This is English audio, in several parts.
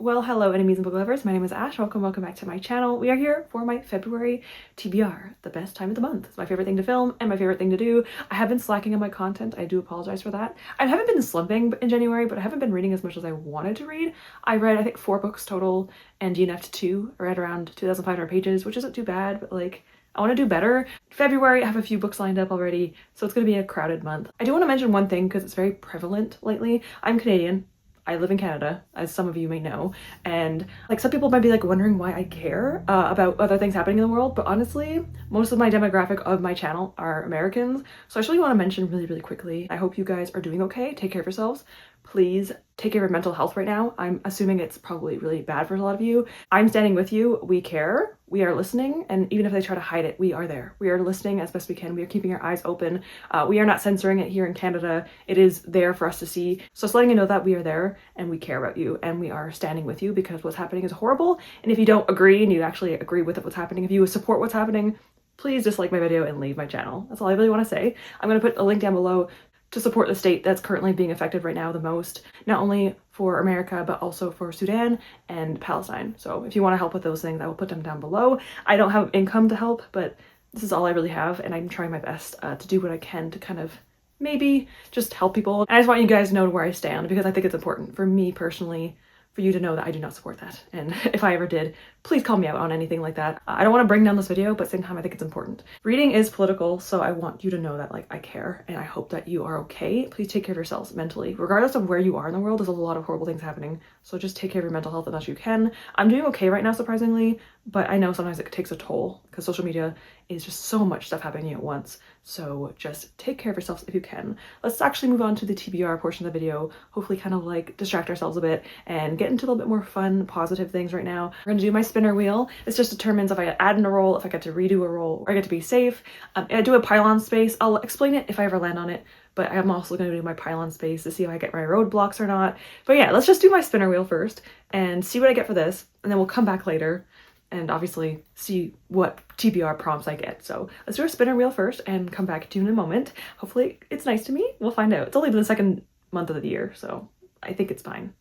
Well, hello enemies and book lovers, my name is Ash. Welcome back to my channel. We are here for my February TBR, the best time of the month. It's my favorite thing to film and my favorite thing to do. I have been slacking on my content. I do apologize for that. I haven't been slumping in January, but I haven't been reading as much as I wanted to read. I read, I think, 4 books total, and DNF'd 2. I read around 2,500 pages, which isn't too bad, but like, I want to do better. February, I have a few books lined up already, so it's going to be a crowded month. I do want to mention one thing because it's very prevalent lately. I'm Canadian. I live in Canada, as some of you may know, and like some people might be like wondering why I care about other things happening in the world, but honestly, most of my demographic of my channel are Americans, so I actually want to mention really quickly, I hope you guys are doing okay. Take care of yourselves. Please take care of your mental health right now. I'm assuming it's probably really bad for a lot of you. I'm standing with you. We care. We are listening. And even if they try to hide it, we are there. We are listening as best we can. We are keeping our eyes open. We are not censoring it here in Canada. It is there for us to see. So just letting you know that we are there and we care about you and we are standing with you because what's happening is horrible. And if you don't agree and you actually agree with what's happening, if you support what's happening, please dislike my video and leave my channel. That's all I really want to say. I'm going to put a link down below to support the state that's currently being affected right now the most, not only for America, but also for Sudan and Palestine. So if you want to help with those things, I will put them down below. I don't have income to help, but this is all I really have, and I'm trying my best to do what I can to kind of maybe just help people. And I just want you guys to know where I stand because I think it's important for me personally for you to know that I do not support that. And if I ever did, please call me out on anything like that. I don't want to bring down this video, but at the same time, I think it's important. Reading is political, so I want you to know that like I care and I hope that you are okay. Please take care of yourselves mentally. Regardless of where you are in the world, there's a lot of horrible things happening. So just take care of your mental health as much as you can. I'm doing okay right now, surprisingly, but I know sometimes it takes a toll because social media is just so much stuff happening at once. So just take care of yourselves if you can. Let's actually move on to the TBR portion of the video, hopefully kind of like distract ourselves a bit and get into a little bit more fun, positive things right now. We're gonna do my spinner wheel. This just determines if I add in a roll, if I get to redo a roll, or I get to be safe. I do a pylon space. I'll explain it if I ever land on it, but I'm also gonna do my pylon space to see if I get my roadblocks or not. But yeah, let's just do my spinner wheel first and see what I get for this, and then we'll come back later and obviously see what TBR prompts I get. So let's do a spinner wheel first and come back to you in a moment. Hopefully it's nice to me. We'll find out. It's only been the second month of the year, so I think it's fine.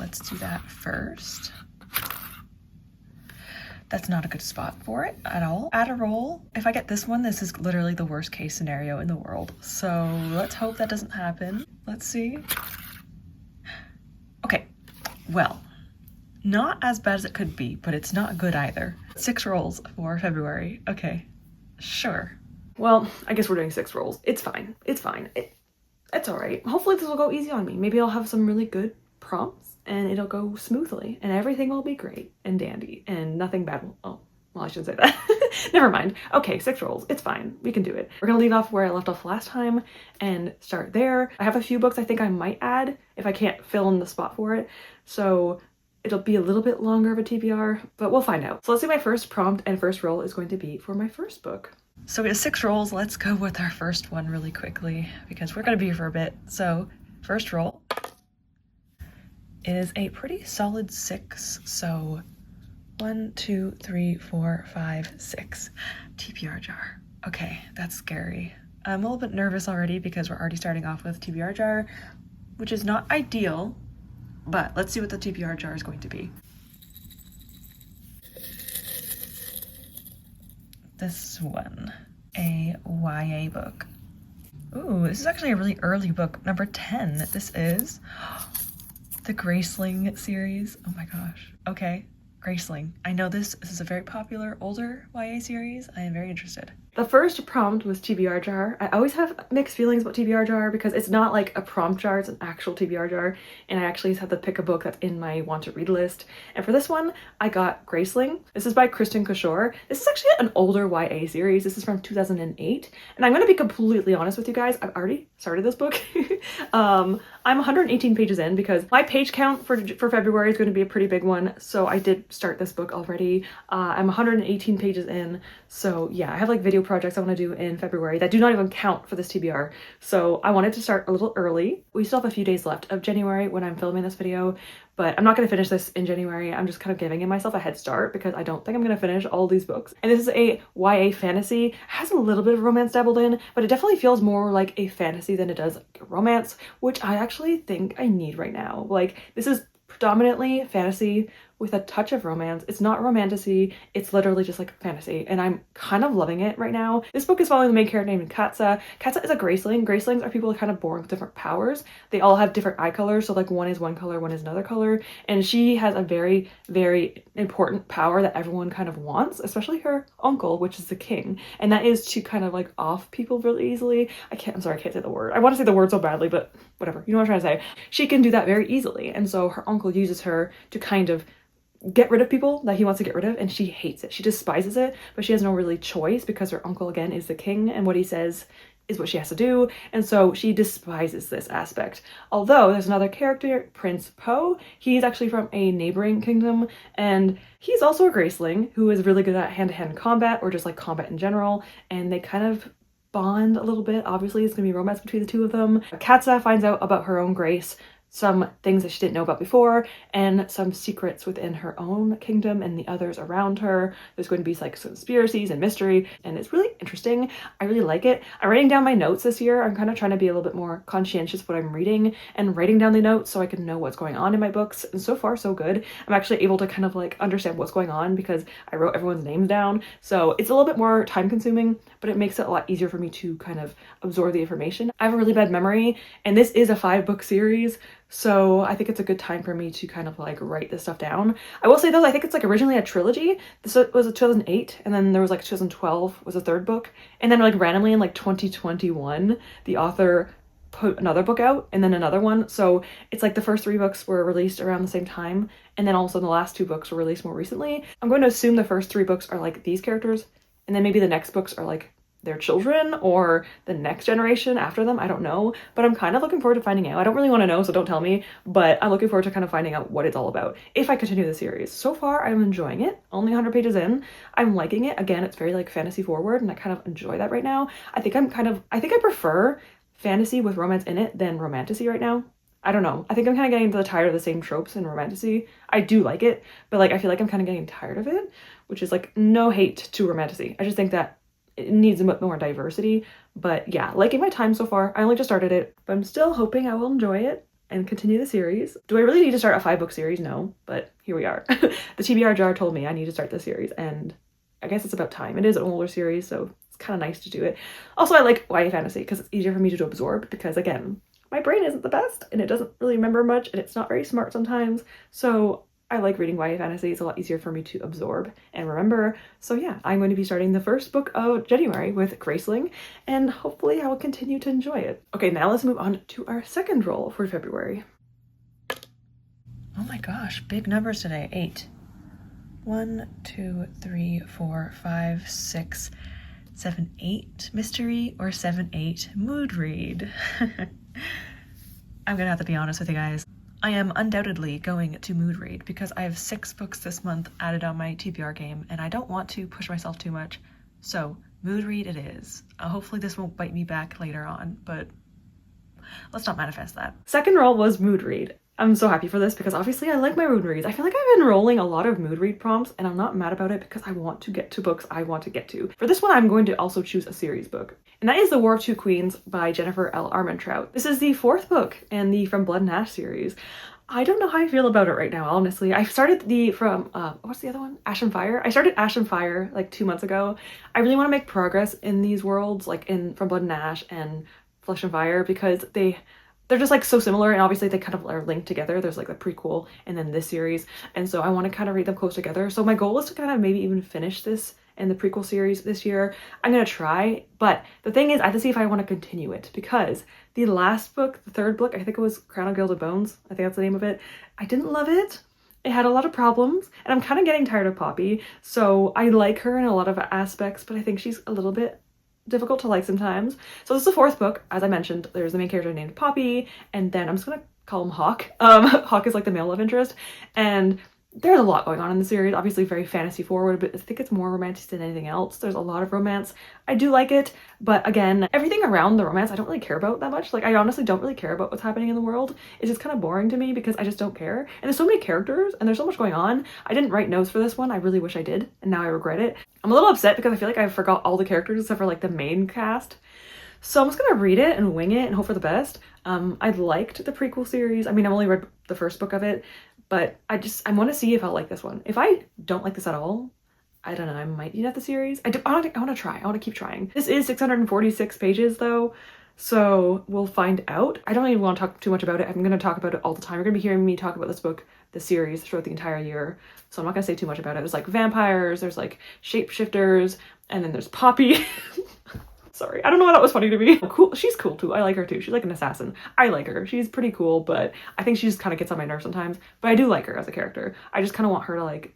Let's do that first. That's not a good spot for it at all. Add a roll. If I get this one, this is literally the worst case scenario in the world. So let's hope that doesn't happen. Let's see. Okay, well, not as bad as it could be, but it's not good either. 6 rolls for February. Okay, sure. Well, I guess we're doing 6 rolls. It's fine. It's fine. It's all right. Hopefully this will go easy on me. Maybe I'll have some really good prompts and it'll go smoothly and everything will be great and dandy and nothing bad will, oh, well, I shouldn't say that. Never mind. Okay, 6 rolls. It's fine. We can do it. We're gonna leave off where I left off last time and start there. I have a few books I think I might add if I can't fill in the spot for it. So it'll be a little bit longer of a TBR, but we'll find out. So let's see, my first prompt and first roll is going to be for my first book. So we have 6 rolls. Let's go with our first one really quickly because we're gonna be here for a bit. So first roll is a pretty solid 6. So 1, 2, 3, 4, 5, 6. TBR jar. Okay, that's scary. I'm a little bit nervous already because we're already starting off with TBR jar, which is not ideal, but let's see what the TBR jar is going to be. This one, a YA book. Ooh, this is actually a really early book, number 10. This is the Graceling series. Oh my gosh. Okay, Graceling. I know this is a very popular older YA series. I am very interested. The first prompt was TBR jar. I always have mixed feelings about TBR jar because it's not like a prompt jar, it's an actual TBR jar. And I actually just have to pick a book that's in my want to read list. And for this one, I got Graceling. This is by Kristen Kishore. This is actually an older YA series. This is from 2008. And I'm gonna be completely honest with you guys. I've already started this book. I'm 118 pages in because my page count for February is gonna be a pretty big one. So I did start this book already. I'm 118 pages in. So yeah, I have like video projects I want to do in February that do not even count for this TBR. So I wanted to start a little early. We still have a few days left of January when I'm filming this video, but I'm not going to finish this in January. I'm just kind of giving myself a head start because I don't think I'm going to finish all these books. And this is a YA fantasy. It has a little bit of romance dabbled in, but it definitely feels more like a fantasy than it does like a romance, which I actually think I need right now. Like, this is predominantly fantasy with a touch of romance. It's not romantasy, it's literally just like fantasy, and I'm kind of loving it right now. This book is following the main character named Katsa. Katsa is a Graceling. Gracelings are people kind of born with different powers. They all have different eye colors, so like one is one color, one is another color, and she has a very, very important power that everyone kind of wants, especially her uncle, which is the king, and that is to kind of like off people really easily. I'm sorry, I can't say the word. I want to say the word so badly, but whatever. You know what I'm trying to say. She can do that very easily, and so her uncle uses her to kind of get rid of people that he wants to get rid of, and she hates it. She despises it, but she has no really choice because her uncle again is the king, and what he says is what she has to do, and so she despises this aspect. Although there's another character, Prince Po. He's actually from a neighboring kingdom, and he's also a Graceling who is really good at hand-to-hand combat, or just like combat in general, and they kind of bond a little bit. Obviously it's gonna be romance between the two of them. Katsa finds out about her own grace, some things that she didn't know about before, and some secrets within her own kingdom and the others around her. There's going to be like conspiracies and mystery, and it's really interesting. I really like it. I'm writing down my notes this year. I'm kind of trying to be a little bit more conscientious of what I'm reading and writing down the notes so I can know what's going on in my books, and so far so good. I'm actually able to kind of like understand what's going on because I wrote everyone's names down, so it's a little bit more time consuming, but it makes it a lot easier for me to kind of absorb the information. I have a really bad memory, and this is a 5-book series, so I think it's a good time for me to kind of like write this stuff down. I will say though, I think it's like originally a trilogy. This was a 2008, and then there was like 2012 was a 3rd book, and then like randomly in like 2021 the author put another book out and then another one. So it's like the first 3 books were released around the same time, and then also the last 2 books were released more recently. I'm going to assume the first 3 books are like these characters, and then maybe the next books are like their children or the next generation after them. I don't know, but I'm kind of looking forward to finding out. I don't really want to know, so don't tell me, but I'm looking forward to kind of finding out what it's all about if I continue the series. So far I'm enjoying it. Only 100 pages in. I'm liking it. Again, it's very like fantasy forward, and I kind of enjoy that right now. I think I prefer fantasy with romance in it than romantasy right now. I don't know. I think I'm kind of getting tired of the same tropes in romantasy. I do like it, but like I feel like I'm kind of getting tired of it, which is like no hate to romantasy. I just think that it needs a bit more diversity. But yeah, liking my time so far. I only just started it, but I'm still hoping I will enjoy it and continue the series. Do I really need to start a 5-book series? No, but here we are. The TBR jar told me I need to start this series, and I guess it's about time. It is an older series, so it's kind of nice to do it. Also, I like YA fantasy because it's easier for me to absorb because, again, my brain isn't the best and it doesn't really remember much, and it's not very smart sometimes. So I like reading YA fantasy. It's a lot easier for me to absorb and remember. So yeah, I'm going to be starting the first book of January with Graceling, and hopefully I will continue to enjoy it. Okay, now let's move on to our second roll for February. Oh my gosh, big numbers today. 8. 1, 2, 3, 4, 5, 6, 7, 8 mystery, or 7, 8 mood read. I'm gonna have to be honest with you guys. I am undoubtedly going to mood read because I have 6 books this month added on my TBR game, and I don't want to push myself too much. So mood read it is. Hopefully this won't bite me back later on, but let's not manifest that. Second roll was mood read. I'm so happy for this because obviously I like my mood reads. I feel like I've been rolling a lot of mood read prompts, and I'm not mad about it because I want to get to books I want to get to. For this one, I'm going to also choose a series book, and that is The War of Two Queens by Jennifer L. Armentrout. This is the 4th book in the From Blood and Ash series. I don't know how I feel about it right now, honestly. I started what's the other one? Ash and Fire. I started Ash and Fire like 2 months ago. I really want to make progress in these worlds, like in From Blood and Ash and Flesh and Fire, because they're just like so similar, and obviously they kind of are linked together. There's like the prequel and then this series, and so I want to kind of read them close together. So my goal is to kind of maybe even finish this and the prequel series this year. I'm gonna try, but the thing is I have to see if I want to continue it, because the last book, the 3rd book, I think it was Crown of Gilded Bones, I think that's the name of it, I didn't love it. It had a lot of problems, and I'm kind of getting tired of Poppy. So I like her in a lot of aspects, but I think she's a little bit difficult to like sometimes. So this is the 4th book. As I mentioned, there's the main character named Poppy, and then I'm just gonna call him Hawk. Hawk is like the male love interest, and there's a lot going on in the series. Obviously very fantasy forward, but I think it's more romantic than anything else. There's a lot of romance. I do like it, but again, everything around the romance I don't really care about that much. Like, I honestly don't really care about what's happening in the world. It's just kind of boring to me because I just don't care. And there's so many characters and there's so much going on. I didn't write notes for this one. I really wish I did, and now I regret it. I'm a little upset because I feel like I forgot all the characters except for like the main cast. So I'm just gonna read it and wing it and hope for the best. I liked the prequel series. I mean, I've only read the 1st book of it, but I want to see if I'll like this one. If I don't like this at all, I don't know, I might eat at the series. I want to try. I want to keep trying. This is 646 pages though, so we'll find out. I don't even want to talk too much about it. I'm going to talk about it all the time. You're going to be hearing me talk about this book, the series, throughout the entire year, so I'm not going to say too much about it. There's like vampires, there's like shapeshifters, and then there's Poppy. Sorry, I don't know why that was funny to me. Cool, she's cool too. I like her too. She's like an assassin. I like her. She's pretty cool, but I think she just kind of gets on my nerves sometimes. But I do like her as a character. I just kind of want her to like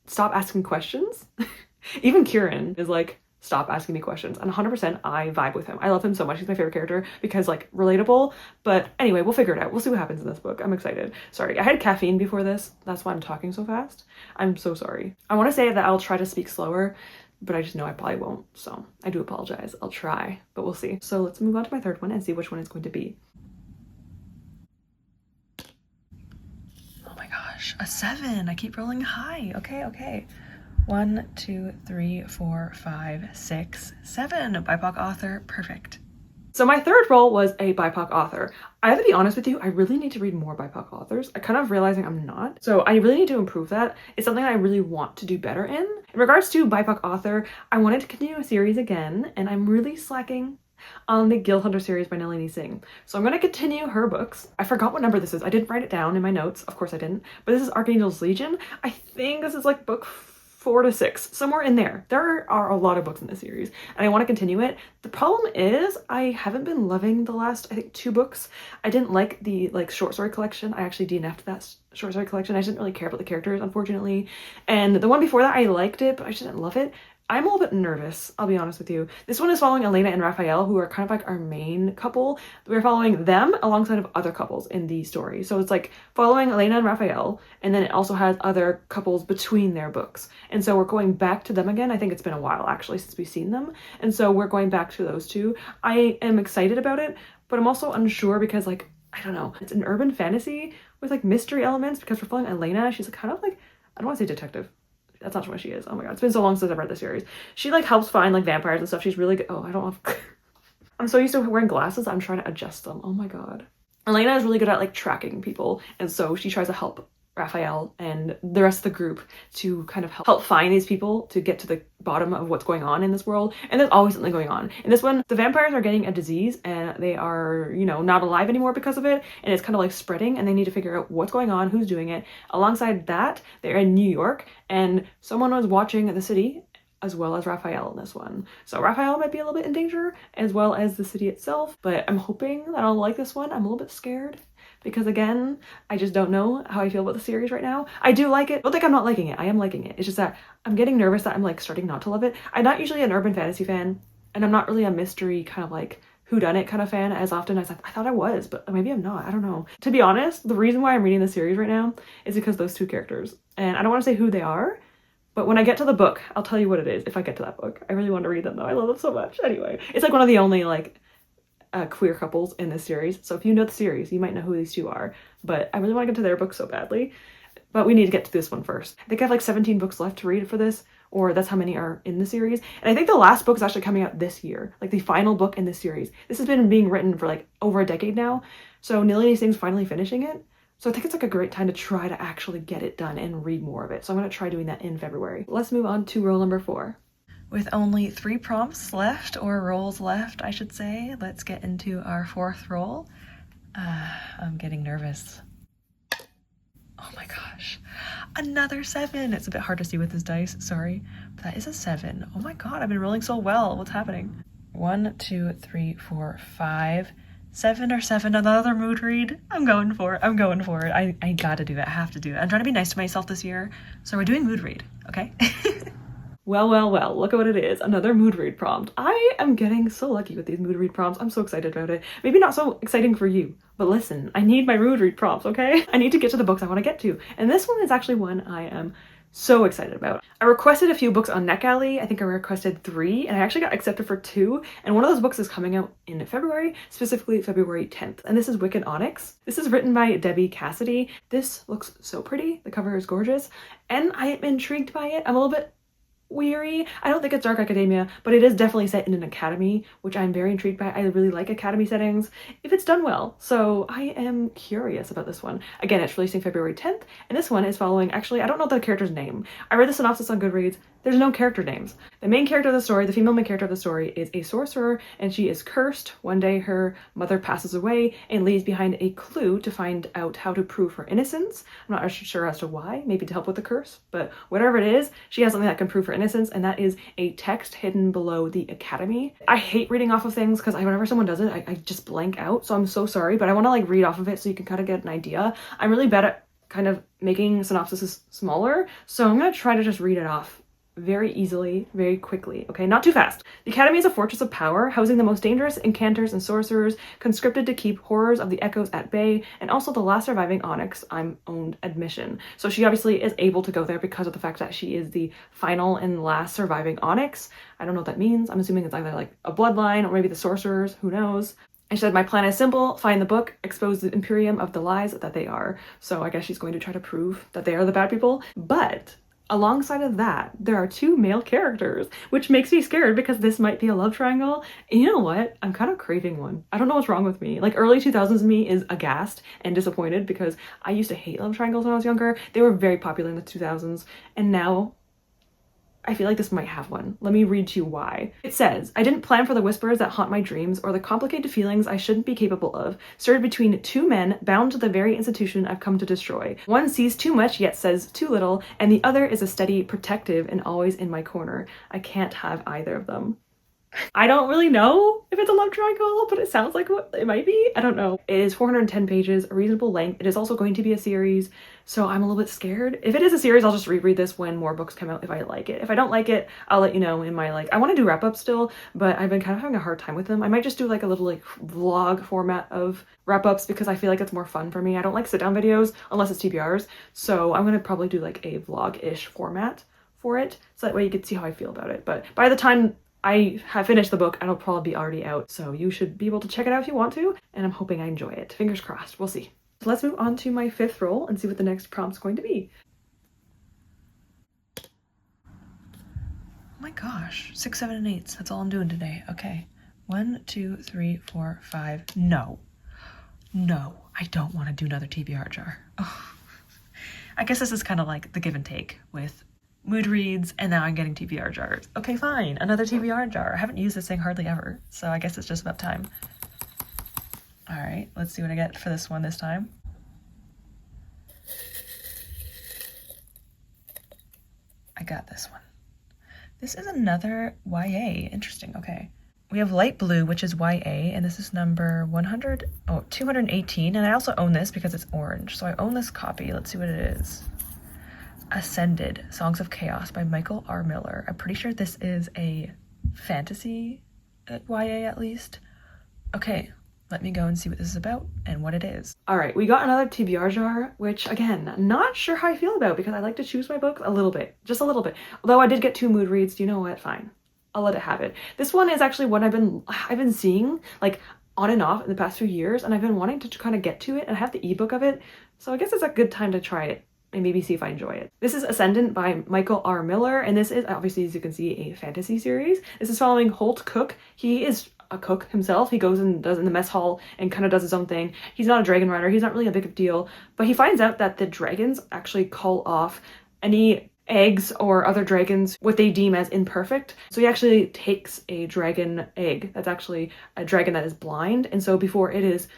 stop asking questions. Even Kieran is like, stop asking me questions. And 100% I vibe with him. I love him so much. He's my favorite character because like relatable. But anyway, we'll figure it out. We'll see what happens in this book. I'm excited. Sorry, I had caffeine before this. That's why I'm talking so fast. I'm so sorry. I want to say that I'll try to speak slower, but I just know I probably won't. So I do apologize. I'll try, but we'll see. So let's move on to my third one and see which one it's going to be. Oh my gosh, a 7. I keep rolling high. Okay. 1, 2, 3, 4, 5, 6, 7. BIPOC author, perfect. So my third role was a BIPOC author. I have to be honest with you, I really need to read more BIPOC authors. I kind of realizing I'm not. So I really need to improve that. It's something I really want to do better in. In regards to BIPOC author, I wanted to continue a series again, and I'm really slacking on the Guild Hunter series by Nalini Singh. So I'm going to continue her books. I forgot what number this is. I didn't write it down in my notes. Of course I didn't. But this is Archangel's Legion. I think this is like book 4 to 6, somewhere in there. There are a lot of books in this series and I want to continue it. The problem is I haven't been loving the last, I think, 2 books. I didn't like the short story collection. I actually DNF'd that short story collection. I just didn't really care about the characters, unfortunately. And the one before that, I liked it, but I just didn't love it. I'm a little bit nervous, I'll be honest with you. This one is following Elena and Raphael, who are kind of like our main couple. We're following them alongside of other couples in the story. So it's like following Elena and Raphael, and then it also has other couples between their books. And so we're going back to them again. I think it's been a while actually since we've seen them. And so we're going back to those two. I am excited about it, but I'm also unsure because like, I don't know, it's an urban fantasy with like mystery elements because we're following Elena. She's kind of like, I don't want to say detective. That's not what she is. Oh my god, it's been so long since I've read the series. She like helps find like vampires and stuff. She's really good. Oh, I don't know. I'm so used to wearing glasses, I'm trying to adjust them. Oh my god. Elena is really good at like tracking people, and so she tries to help Raphael and the rest of the group to kind of help find these people to get to the bottom of what's going on in this world. And there's always something going on. In this one, the vampires are getting a disease and they are, you know, not alive anymore because of it. And it's kind of like spreading and they need to figure out what's going on, who's doing it. Alongside that, they're in New York and someone was watching the city as well as Raphael in this one. So Raphael might be a little bit in danger as well as the city itself, but I'm hoping that I'll like this one. I'm a little bit scared because again, I just don't know how I feel about the series right now. I do like it. I don't think I'm not liking it. I am liking it. It's just that I'm getting nervous that I'm like starting not to love it. I'm not usually an urban fantasy fan, and I'm not really a mystery kind of like whodunit kind of fan as often as I thought I was, but maybe I'm not. I don't know. To be honest, the reason why I'm reading the series right now is because those 2 characters. And I don't want to say who they are, but when I get to the book, I'll tell you what it is if I get to that book. I really want to read them though. I love them so much. Anyway, it's like one of the only like queer couples in this series. So if you know the series, you might know who these 2 are. But I really want to get to their book so badly. But we need to get to this one first. I think I have like 17 books left to read for this, or that's how many are in the series. And I think the last book is actually coming out this year, like the final book in this series. This has been being written for like over a decade now. So Nalini Singh's finally finishing it. So I think it's like a great time to try to actually get it done and read more of it. So I'm going to try doing that in February. Let's move on to role number 4. With only 3 prompts left, or roles left, I should say, let's get into our 4th role. I'm getting nervous. Oh my gosh, another 7. It's a bit hard to see with this dice, sorry, but that is a 7. Oh my god, I've been rolling so well. What's happening? 1, 2, 3, 4, 5, 7 or 7, another mood read. I'm going for it. I gotta do it. I have to do it. I'm trying to be nice to myself this year, so we're doing mood read, okay? Well, look at what it is. Another mood read prompt. I am getting so lucky with these mood read prompts. I'm so excited about it. Maybe not so exciting for you, but listen, I need my mood read prompts, okay? I need to get to the books I want to get to. And this one is actually one I am so excited about. I requested a few books on NetGalley. I think I requested 3, and I actually got accepted for 2. And one of those books is coming out in February, specifically February 10th. And this is Wicked Onyx. This is written by Debbie Cassidy. This looks so pretty. The cover is gorgeous. And I am intrigued by it. I'm a little bit weary. I don't think it's dark academia, but it is definitely set in an academy, which I'm very intrigued by. I really like academy settings if it's done well. So I am curious about this one. Again, it's releasing February 10th, and this one is following, actually, I don't know the character's name. I read the synopsis on Goodreads. There's no character names. The main character of the story, the female main character of the story, is a sorcerer, and she is cursed. One day her mother passes away and leaves behind a clue to find out how to prove her innocence. I'm not sure as to why, maybe to help with the curse, but whatever it is, she has something that can prove her innocence, and that is a text hidden below the academy. I hate reading off of things because whenever someone does it, I just blank out, so I'm so sorry, but I want to like read off of it so you can kind of get an idea. I'm really bad at kind of making synopsises smaller, so I'm going to try to just read it off very easily, very quickly, okay? Not too fast. The Academy is a fortress of power, housing the most dangerous enchanters and sorcerers, conscripted to keep horrors of the echoes at bay, and also the last surviving Onyx owned admission. So she obviously is able to go there because of the fact that she is the final and last surviving Onyx. I don't know what that means. I'm assuming it's either like a bloodline or maybe the sorcerers, who knows? I said, my plan is simple: find the book, expose the Imperium of the lies that they are. So I guess she's going to try to prove that they are the bad people. But alongside of that, there are two male characters, which makes me scared because this might be a love triangle. And you know what? I'm kind of craving one. I don't know what's wrong with me. Like, early 2000s me is aghast and disappointed because I used to hate love triangles when I was younger. They were very popular in the 2000s, and now I feel like this might have one. Let me read to you why. It says, I didn't plan for the whispers that haunt my dreams or the complicated feelings I shouldn't be capable of, stirred between two men bound to the very institution I've come to destroy. One sees too much yet says too little, and the other is a steady, protective, and always in my corner. I can't have either of them. I don't really know if it's a love triangle, but it sounds like what it might be. I don't know. It is 410 pages, a reasonable length. It is also going to be a series, so I'm a little bit scared. If it is a series, I'll just reread this when more books come out if I like it. If I don't like it, I'll let you know in my I want to do wrap-ups still, but I've been kind of having a hard time with them. I might just do like a little vlog format of wrap-ups because I feel like it's more fun for me. I don't like sit-down videos unless it's TBRs, so I'm gonna probably do like a vlog-ish format for it, so that way you can see how I feel about it. But by the time I have finished the book, it'll probably be already out, so you should be able to check it out if you want to, and I'm hoping I enjoy it. Fingers crossed. We'll see. So let's move on to my fifth roll and see what the next prompt's going to be. Oh my gosh, 6, 7, and 8. That's all I'm doing today. Okay. 1, 2, 3, 4, 5. No. No, I don't want to do another TBR jar. Oh. I guess this is kind of like the give and take with mood reads, and now I'm getting TBR jars. Okay, fine, another TBR jar. I haven't used this thing hardly ever, so I guess it's just about time. All right, let's see what I get for this one this time. I got this one. This is another YA. Interesting. Okay. We have light blue, which is YA, and this is number 218, and I also own this because it's orange, so I own this copy. Let's see what it is. Ascended, Songs of Chaos by Michael R. Miller. I'm pretty sure this is a fantasy YA at least. Okay, let me go and see what this is about and what it is. All right, we got another TBR jar, which again, not sure how I feel about because I like to choose my books a little bit, just a little bit. Although I did get 2 mood reads, you know what? Fine, I'll let it have it. This one is actually one I've been seeing like on and off in the past few years, and I've been wanting to kind of get to it, and I have the ebook of it, so I guess it's a good time to try it and maybe see if I enjoy it. This is Ascendant by Michael R. Miller, and this is obviously, as you can see, a fantasy series. This is following Holt Cook. He is a cook himself. He goes and does in the mess hall and kind of does his own thing. He's not a dragon rider. He's not really a big deal, but he finds out that the dragons actually call off any eggs or other dragons what they deem as imperfect. So he actually takes a dragon egg that's actually a dragon that is blind, and so before it is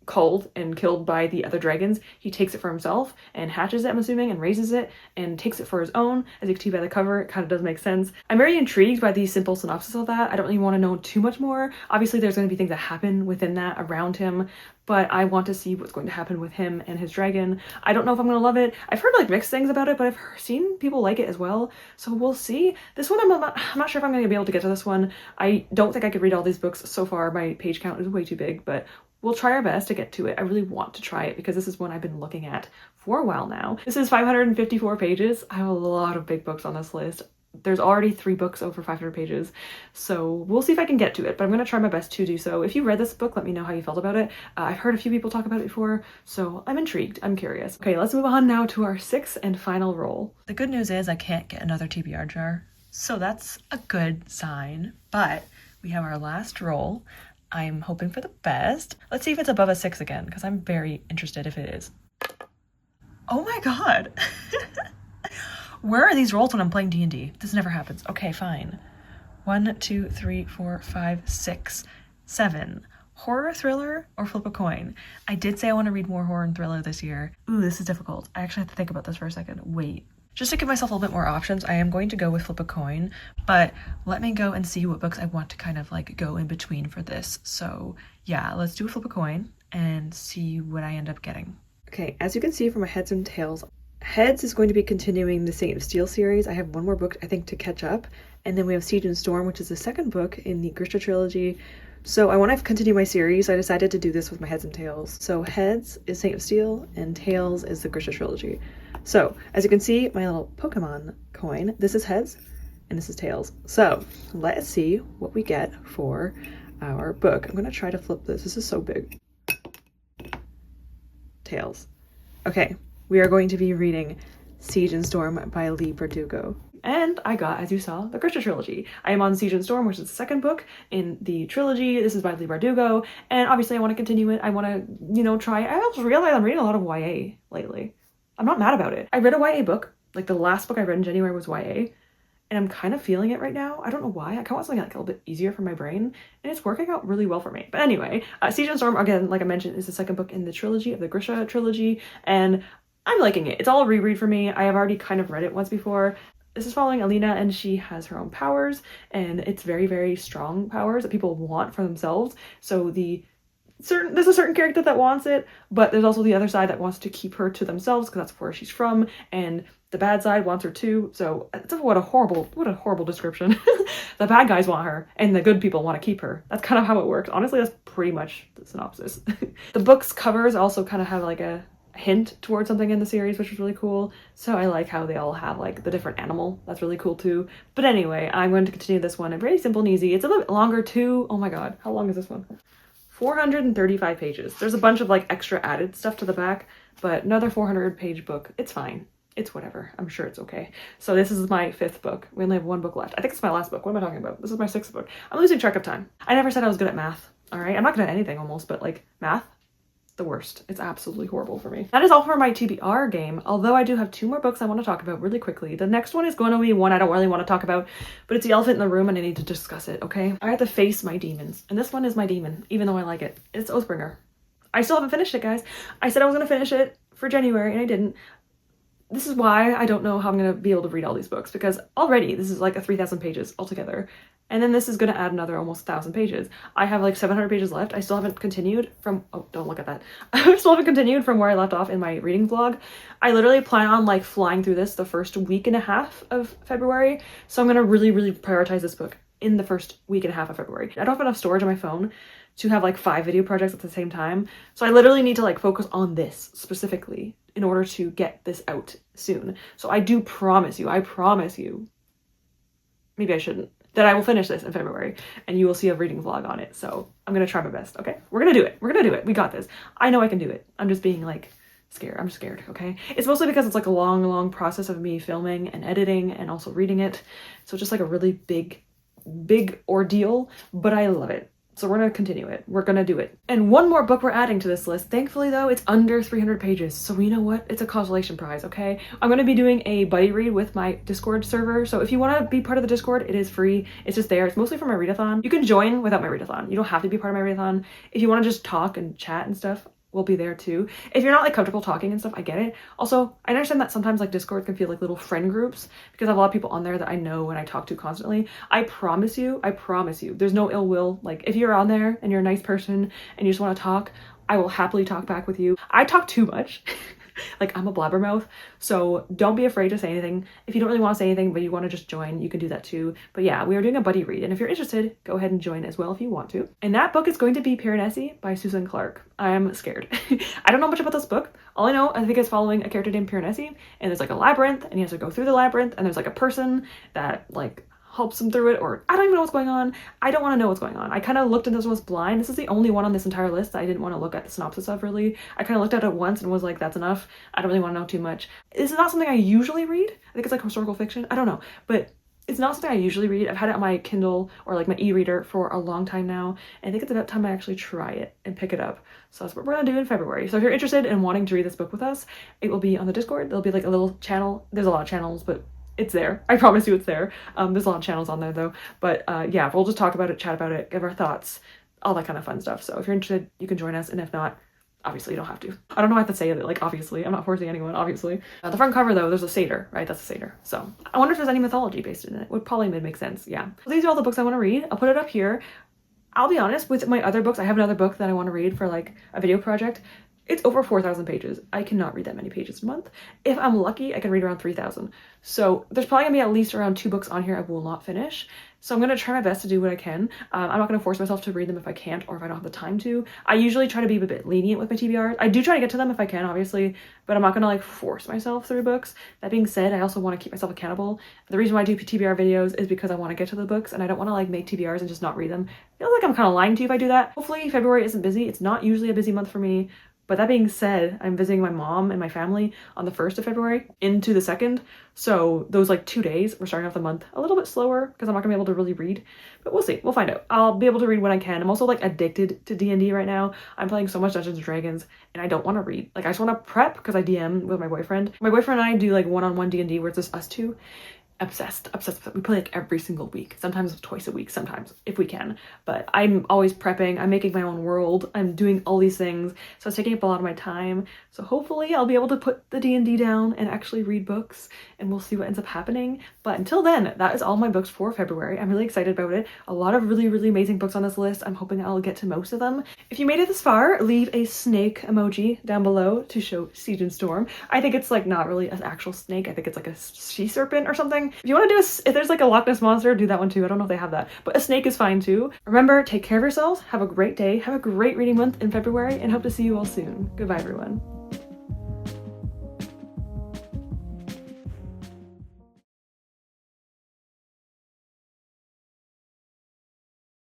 culled and killed by the other dragons, he takes it for himself and hatches it, I'm assuming, and raises it and takes it for his own. As you can see by the cover, it kind of does make sense. I'm very intrigued by the simple synopsis of that. I don't really want to know too much more. Obviously, there's going to be things that happen within that around him, but I want to see what's going to happen with him and his dragon. I don't know if I'm going to love it. I've heard like mixed things about it, but I've seen people like it as well, so we'll see. This one, I'm not sure if I'm going to be able to get to this one. I don't think I could read all these books so far. My page count is way too big, but we'll try our best to get to it. I really want to try it because this is one I've been looking at for a while now. This is 554 pages. I have a lot of big books on this list. There's already 3 books over 500 pages, so we'll see if I can get to it, but I'm going to try my best to do so. If you read this book, let me know how you felt about it. I've heard a few people talk about it before, so I'm intrigued. I'm curious. Okay, let's move on now to our 6th and final roll. The good news is I can't get another TBR jar, So that's a good sign, but we have our last roll. I'm hoping for the best. Let's see if it's above a 6 again, because I'm very interested if it is. Oh my god! Where are these rolls when I'm playing D&D? This never happens. Okay, fine. 1, 2, 3, 4, 5, 6, 7. Horror, thriller, or flip a coin? I did say I want to read more horror and thriller this year. Ooh, this is difficult. I actually have to think about this for a second. Wait. Just to give myself a little bit more options, I am going to go with flip a coin, but let me go and see what books I want to kind of like go in between for this. So yeah, let's do a flip a coin and see what I end up getting. Okay, as you can see from my heads and tails, Heads is going to be continuing the Saint of Steel series. I have one more book, I think, to catch up. And then we have Siege and Storm, which is the second book in the Grisha trilogy. So I want to continue my series. I decided to do this with my Heads and Tails. So Heads is Saint of Steel, and Tails is the Grisha trilogy. So, as you can see, my little Pokemon coin, this is Heads, and this is Tails. So, let's see what we get for our book. I'm going to try to flip this. This is so big. Tails. Okay. We are going to be reading Siege and Storm by Leigh Bardugo. And I got, as you saw, the Grisha trilogy. I am on Siege and Storm, which is the second book in the trilogy. This is by Leigh Bardugo. And obviously I want to continue it. I want to, try. I also realize I'm reading a lot of YA lately. I'm not mad about it. I read a YA book. Like the last book I read in January was YA. And I'm kind of feeling it right now. I don't know why. I kind of want something like a little bit easier for my brain. And it's working out really well for me. But anyway, Siege and Storm, again, like I mentioned, is the second book in the trilogy of the Grisha trilogy. And I'm liking it. It's all a reread for me. I have already kind of read it once before. This is following Alina, and she has her own powers, and it's very, very strong powers that people want for themselves. So there's a certain character that wants it, but there's also the other side that wants to keep her to themselves because that's where she's from, and the bad side wants her too. So what a horrible description. The bad guys want her, and the good people want to keep her. That's kind of how it works. Honestly, that's pretty much the synopsis. The book's covers also kind of have like a hint towards something in the series, which is really cool. So I like how they all have like the different animal. That's really cool too. But anyway, I'm going to continue this one. Very simple and easy. It's a little bit longer too. Oh my god, how long is this one? 435 pages. There's a bunch of like extra added stuff to the back, but another 400-page book. It's fine. It's whatever. I'm sure it's okay. So this is my 5th book. We only have 1 book left. I think it's my last book. What am I talking about? This is my 6th book. I'm losing track of time. I never said I was good at math. All right, I'm not good at anything almost, but like math, the worst. It's absolutely horrible for me. That is all for my TBR game, although I do have 2 more books I want to talk about really quickly. The next one is going to be one I don't really want to talk about, but it's the elephant in the room and I need to discuss it, okay? I have to face my demons, and this one is my demon, even though I like it. It's Oathbringer. I still haven't finished it, guys. I said I was going to finish it for January, and I didn't. This is why I don't know how I'm going to be able to read all these books, because already this is like a 3,000 pages altogether. And then this is going to add another almost 1,000 pages. I have like 700 pages left. I still haven't continued from, oh, don't look at that. I still haven't continued from where I left off in my reading vlog. I literally plan on like flying through this the first week and a half of February. So I'm going to really, really prioritize this book in the first week and a half of February. I don't have enough storage on my phone to have like 5 video projects at the same time. So I literally need to like focus on this specifically in order to get this out soon. So I do promise you, maybe I shouldn't, that I will finish this in February and you will see a reading vlog on it. So I'm going to try my best. Okay. We're going to do it. We're going to do it. We got this. I know I can do it. I'm just being like scared. I'm scared. Okay. It's mostly because it's like a long, long process of me filming and editing and also reading it. So it's just like a really big ordeal, but I love it. So we're going to continue it. We're going to do it. And one more book we're adding to this list. Thankfully though, it's under 300 pages. So you know what? It's a consolation prize, okay? I'm going to be doing a buddy read with my Discord server. So if you want to be part of the Discord, it is free. It's just there. It's mostly for my readathon. You can join without my readathon. You don't have to be part of my readathon. If you want to just talk and chat and stuff, we'll be there too. If you're not like comfortable talking and stuff, I get it. Also, I understand that sometimes like Discord can feel like little friend groups because I have a lot of people on there that I know and I talk to constantly. I promise you, there's no ill will. Like if you're on there and you're a nice person and you just want to talk, I will happily talk back with you. I talk too much. Like I'm a blabbermouth, so don't be afraid to say anything. If you don't really want to say anything but you want to just join, you can do that too. But yeah, we are doing a buddy read, and if you're interested, go ahead and join as well if you want to. And that book is going to be Piranesi by Susan Clark. I'm scared. I don't know much about this book. All I know, I think it's following a character named Piranesi, and there's like a labyrinth, and he has to go through the labyrinth, and there's like a person that like helps him through it, or I don't even know what's going on. I don't want to know what's going on. I kind of looked into this one blind. This is the only one on this entire list that I didn't want to look at the synopsis of really. I kind of looked at it once and was like, that's enough. I don't really want to know too much. This is not something I usually read. I think it's like historical fiction. I don't know. But It's not something I usually read. I've had it on my Kindle or like my e-reader for a long time now, and I think it's about time I actually try it and pick it up. So that's what we're gonna do in February. So if you're interested in wanting to read this book with us, it will be on the Discord. There'll be like a little channel. There's a lot of channels, but it's there. I promise you it's there. There's a lot of channels on there though. But yeah, we'll just talk about it, chat about it, give our thoughts, all that kind of fun stuff. So if you're interested, you can join us, and if not, obviously you don't have to. I don't know how to say it, like obviously. I'm not forcing anyone, obviously. The front cover though, there's a satyr, right? That's a satyr. So I wonder if there's any mythology based in it. Would probably make sense, yeah. So these are all the books I want to read. I'll put it up here. I'll be honest, with my other books, I have another book that I want to read for like a video project. It's over 4,000 pages. I cannot read that many pages a month. If I'm lucky, I can read around 3,000. So there's probably gonna be at least around 2 books on here I will not finish. So I'm gonna try my best to do what I can. I'm not gonna force myself to read them if I can't or if I don't have the time to. I usually try to be a bit lenient with my TBRs. I do try to get to them if I can, obviously, but I'm not gonna like force myself through books. That being said, I also want to keep myself accountable. The reason why I do TBR videos is because I want to get to the books and I don't want to like make TBRs and just not read them. I feel like I'm kind of lying to you if I do that. Hopefully February isn't busy. It's not usually a busy month for me. But that being said, I'm visiting my mom and my family on the 1st of February into the 2nd. So those like 2 days, we're starting off the month a little bit slower because I'm not gonna be able to really read, but we'll see, we'll find out. I'll be able to read when I can. I'm also like addicted to D&D right now. I'm playing so much Dungeons and Dragons and I don't want to read. Like I just want to prep because I DM with my boyfriend. My boyfriend and I do like one-on-one D&D where it's just us two. Obsessed. We play like every single week, sometimes twice a week, sometimes if we can, but I'm always prepping. I'm making my own world. I'm doing all these things, so it's taking up a lot of my time. So hopefully I'll be able to put the D&D down and actually read books, and we'll see what ends up happening. But until then, that is all my books for February. I'm really excited about it. A lot of really, really amazing books on this list. I'm hoping I'll get to most of them. If you made it this far, leave a snake emoji down below to show Siege and Storm. I think it's like not really an actual snake. I think it's like a sea serpent or something. If you want to do if there's like a Loch Ness monster, do that one too. I don't know if they have that, but a snake is fine too. Remember, take care of yourselves. Have a great day. Have a great reading month in February, and hope to see you all soon. Goodbye, everyone.